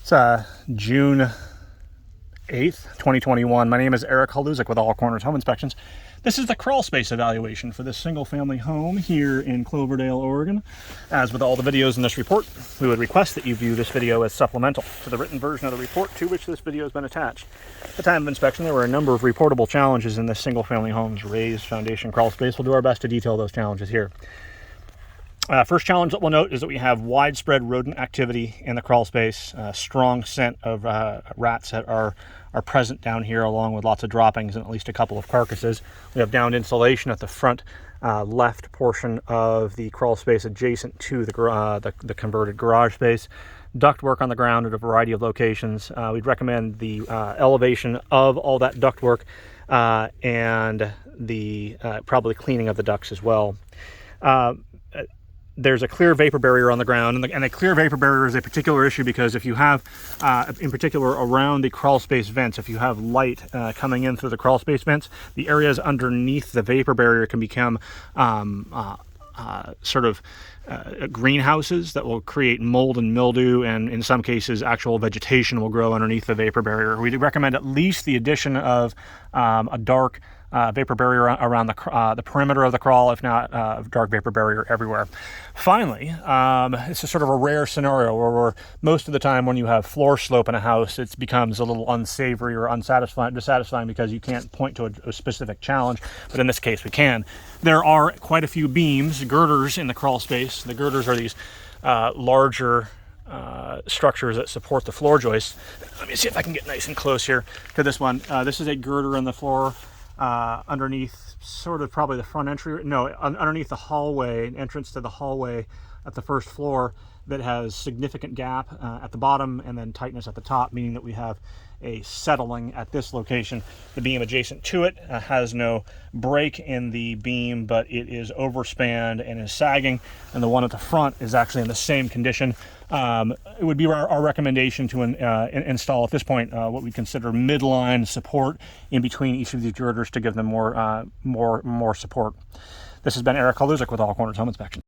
It's June 8th, 2021. My name is Eric Haluzik with All Corners Home Inspections. This is the crawl space evaluation for this single family home here in Cloverdale, Oregon. As with all the videos in this report, we would request that you view this video as supplemental to the written version of the report to which this video has been attached. At the time of inspection, there were a number of reportable challenges in this single family home's raised foundation crawl space. We'll do our best to detail those challenges here. First challenge that we'll note is that we have widespread rodent activity in the crawl space. Strong scent of rats that are present down here, along with lots of droppings and at least a couple of carcasses. We have downed insulation at the front left portion of the crawl space adjacent to the converted garage space. Ductwork on the ground at a variety of locations. We'd recommend the elevation of all that ductwork and the probably cleaning of the ducts as well. There's a clear vapor barrier on the ground, and a clear vapor barrier is a particular issue because if you have, in particular around the crawl space vents, if you have light coming in through the crawl space vents, the areas underneath the vapor barrier can become greenhouses that will create mold and mildew, and in some cases actual vegetation will grow underneath the vapor barrier. We recommend at least the addition of a dark vapor barrier around the perimeter of the crawl, if not dark vapor barrier everywhere. Finally, it's a sort of a rare scenario where most of the time when you have floor slope in a house, it becomes a little unsavory or dissatisfying because you can't point to a specific challenge, but in this case we can. There are quite a few beams, girders in the crawl space. The girders are these larger structures that support the floor joists. Let me see if I can get nice and close here to this one. This is a girder in the floor underneath sort of probably the front entry, underneath the hallway, entrance to the hallway at the first floor, that has significant gap at the bottom and then tightness at the top, meaning that we have a settling at this location. The beam adjacent to it has no break in the beam, but it is overspanned and is sagging, and the one at the front is actually in the same condition. It would be our recommendation to install at this point what we consider midline support in between each of these girders to give them more support. This has been Eric Haluzik with All Corners Home Inspection.